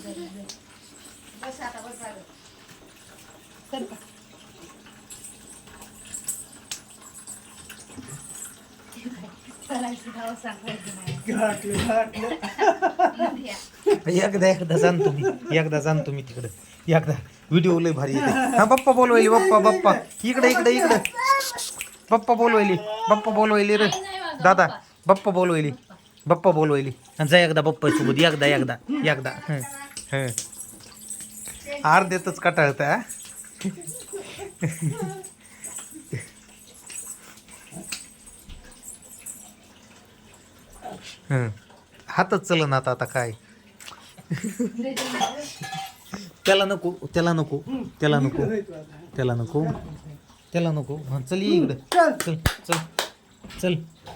बस आता बस झालं. कर का? चलायचं गाव सांगायचं नाही. एकदा जाणतो मी, एकदा जाणतो मी तिकडे. एकदा व्हिडिओ लय भारी येते. हा बाप्पा बोलवायली, बाप्पा इकडे इकडे इकडे. बाप्पा बोलवायली रे दादा. बाप्पा बोलवायली आणि जा एकदा बाप्पा सोबत. एकदा अर्ध्यातच कटाळत. हातच चलन आता काय. त्याला नको हा, चल ये इकडे.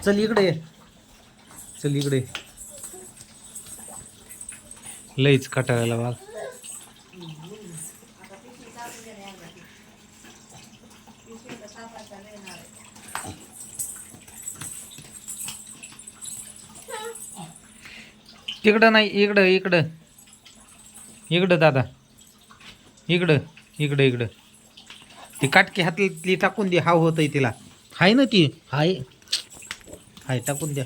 चल इकडे ये. लईच कटाळायला बाग. तिकडं नाही, इकडं दादा. इकडं ती काटकी हातली टाकून दे. हाव होतय तिला. हाय ना ती. हाय टाकून द्या.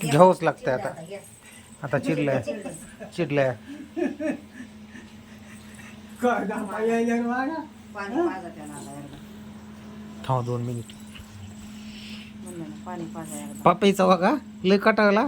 घ्यावंच लागतंय आता चिडलाय. थांब 2 मिनिट. पापाईचा वागा लय कटाळला.